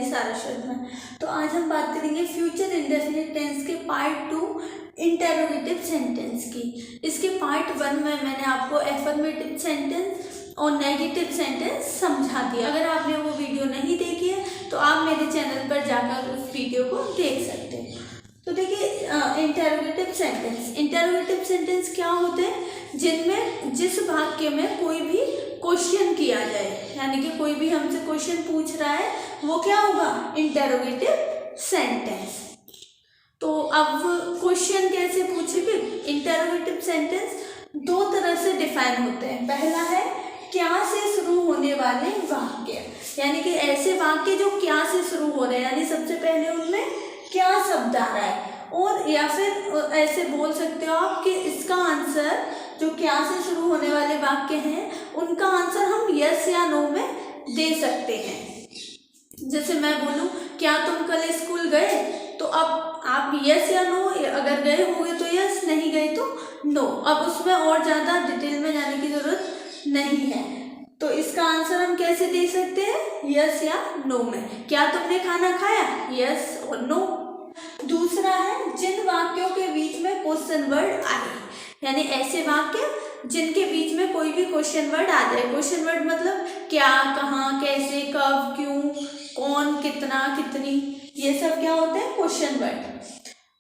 तैयारी सारस्वत में। तो आज हम बात करेंगे फ्यूचर इंडेफिनिट टेंस के पार्ट 2 इंटेरोगेटिव सेंटेंस की। इसके पार्ट 1 में मैंने आपको एफर्मेटिव सेंटेंस और नेगेटिव सेंटेंस समझा दिया। अगर आपने वो वीडियो नहीं देखी है तो आप मेरे चैनल पर जाकर उस वीडियो को देख सकते हैं। तो देखिए इंटेरोगेटिव सेंटेंस क्या होते हैं, जिनमें जिस वाक्य में कोई भी क्वेश्चन किया जाए, यानी कि कोई भी हमसे क्वेश्चन पूछ रहा है, वो क्या होगा, इंटेरोगेटिव सेंटेंस। तो अब क्वेश्चन कैसे पूछेंगे, इंटेरोगेटिव सेंटेंस दो तरह से डिफाइन होते हैं। पहला है क्या से शुरू होने वाले वाक्य, यानी कि ऐसे वाक्य जो क्या से शुरू हो रहे हैं, यानी सबसे पहले उनमें क्या शब्द आ रहा है, और या फिर ऐसे बोल सकते हो आप कि इसका आंसर जो क्या से शुरू होने वाले वाक्य हैं उनका आंसर हम यस या नो में दे सकते हैं। जैसे मैं बोलूं क्या तुम कल स्कूल गए, तो अब आप यस या नो, अगर गए होंगे तो यस, नहीं गए तो नो। अब उसमें और ज़्यादा डिटेल में जाने की ज़रूरत नहीं है। तो इसका आंसर हम कैसे दे सकते हैं, यस या नो में। क्या तुमने खाना खाया, यस और नो। दूसरा है जिन वाक्यों के बीच में क्वेश्चन वर्ड आए, यानी ऐसे वाक्य जिनके बीच में कोई भी क्वेश्चन वर्ड आ जाए। क्वेश्चन वर्ड मतलब क्या, कहाँ, कैसे, कब, क्यों, कौन, कितना, कितनी, ये सब क्या होते हैं, क्वेश्चन वर्ड।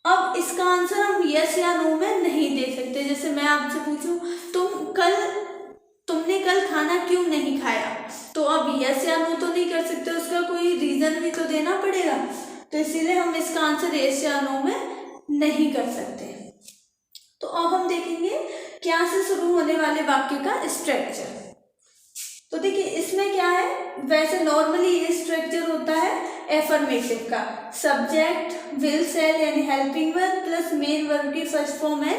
अब इसका आंसर हम यस या नो में नहीं दे सकते। जैसे मैं आपसे पूछूं तुमने कल खाना क्यों नहीं खाया, तो अब यस या नो तो नहीं कर सकते, उसका कोई रीजन भी तो देना पड़ेगा। तो इसीलिए हम इसका आंसर यस या नो में नहीं कर सकते। तो अब हम देखेंगे क्या से शुरू होने वाले वाक्य का स्ट्रक्चर। तो देखिए इसमें क्या है, वैसे नॉर्मली ये स्ट्रक्चर होता है एफर्मेटिव का, सब्जेक्ट, विल, सेल यानी helping verb plus main verb की फर्स्ट फॉर्म है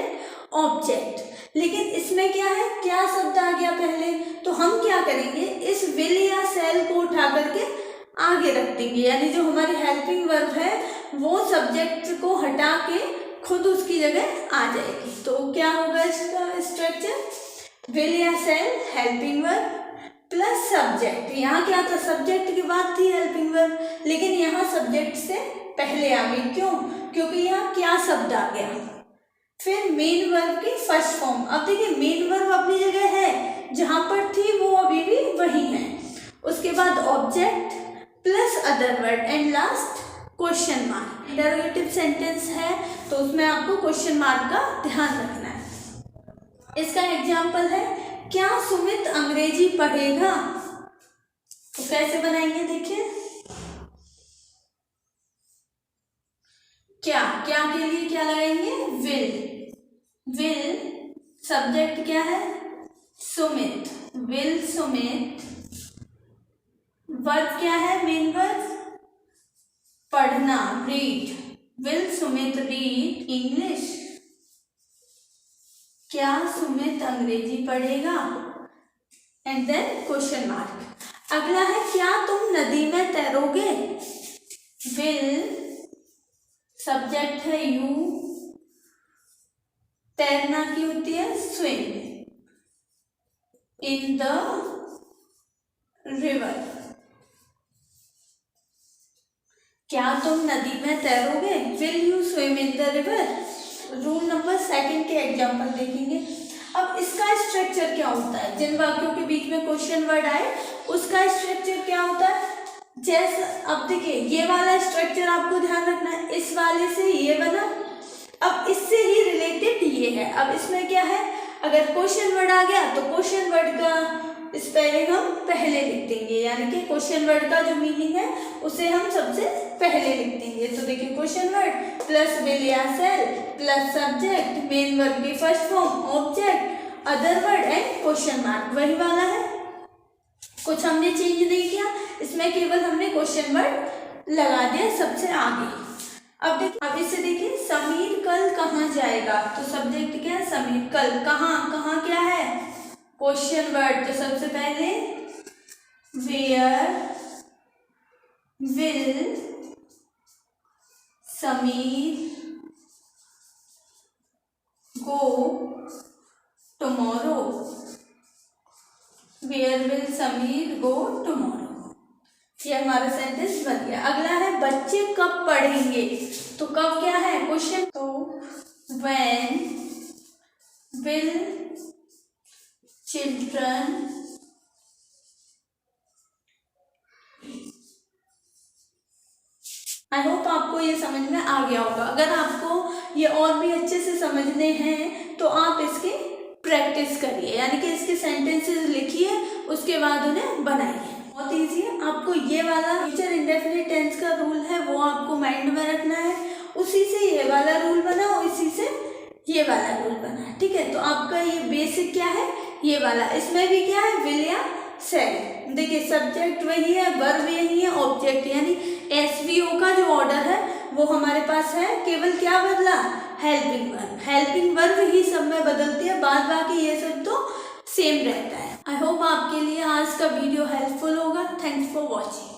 ऑब्जेक्ट। लेकिन इसमें क्या है, क्या शब्द आ गया पहले, तो हम क्या करेंगे, इस विल या सेल को उठा करके आगे रख देंगे, यानी जो हमारी हेल्पिंग वर्ब है वो सब्जेक्ट को हटा के खुद उसकी जगह आ जाएगी। तो क्या होगा इसका स्ट्रक्चर, विल या shall, helping verb plus subject. यहाँ क्या था, सब्जेक्ट की बात थी हेल्पिंग वर्ब, लेकिन यहाँ सब्जेक्ट से पहले आ गई। क्यों, क्योंकि यहाँ क्या शब्द आ गया। फिर मेन वर्ब की फर्स्ट फॉर्म। अब देखिए मेन वर्ब अपनी जगह है, जहां पर थी वो अभी भी वही है। उसके बाद object plus other word and last question mark. Interrogative sentence है तो उसमें आपको क्वेश्चन मार्क का ध्यान रखना है। इसका एग्जाम्पल है क्या सुमित अंग्रेजी पढ़ेगा, तो कैसे बनाएंगे, देखिए क्या के लिए क्या लगाएंगे, विल, सब्जेक्ट क्या है, सुमित, विल सुमित, वर्ब क्या है, मेन वर्ब पढ़ना, read, will Sumit read English, क्या सुमित अंग्रेजी पढ़ेगा, एंड देन क्वेश्चन मार्क। अगला है क्या तुम नदी में तैरोगे, विल, सब्जेक्ट है यू, तैरना की होती है स्विम, इन द रिवर, क्या तुम नदी में तैरोगे, will you swim in the river. Rule number 2 के एग्जाम्पल देखेंगे। अब इसका स्ट्रक्चर क्या होता है, जिन वाक्यों के बीच में क्वेश्चन वर्ड आए उसका स्ट्रक्चर क्या होता है। जैसे अब देखिए ये वाला स्ट्रक्चर आपको ध्यान रखना है, इस वाले से ये बना, अब इससे ही रिलेटेड ये है। अब इसमें क्या है, अगर क्वेश्चन वर्ड आ गया तो क्वेश्चन वर्ड का स्पेलिंग हम पहले लिख देंगे, यानी कि क्वेश्चन वर्ड का जो मीनिंग है उसे हम सबसे पहले लिख देंगे। तो देखिए क्वेश्चन वर्ड प्लस विल या shall plus subject, main verb की first form object, other word and question mark, वही वाला है, कुछ हमने चेंज नहीं किया, इसमें केवल हमने क्वेश्चन वर्ड लगा दिया सबसे आगे। अब इसे देखिए, समीर कल कहाँ जाएगा, तो सब्जेक्ट क्या है, समीर, कल, कहाँ क्या है, क्वेश्चन वर्ड, तो सबसे पहले where will Sameer go tomorrow, where will Sameer go tomorrow. ये हमारा सेंटेंस बन गया। अगला है बच्चे कब पढ़ेंगे, तो कब क्या है क्वेश्चन, तो when will children I hope आपको ये समझ में आ गया होगा। अगर आपको ये और भी अच्छे से समझने हैं तो आप इसकी प्रैक्टिस करिए, यानी कि इसके सेंटेंसेस लिखिए, उसके बाद उन्हें बनाइए। बहुत ईजी है। आपको ये वाला फ्यूचर इंडेफिनिट टेंस का रूल है वो आपको माइंड में रखना है, उसी से ये वाला रूल बना, इसी से ये वाला रूल बना, ठीक है। तो आपका ये बेसिक क्या है, ये वाला, इसमें भी क्या है विल या सेल। देखिए सब्जेक्ट वही है, वर्ब यही है, ऑब्जेक्ट यानी एसवीओ का जो ऑर्डर है वो हमारे पास है, केवल क्या बदला, हेल्पिंग वर्ब। हेल्पिंग वर्ब ही सब में बदलती है, बाद बाकी ये सब तो सेम रहता है। आई होप आपके लिए आज का वीडियो हेल्पफुल होगा। Thanks for watching.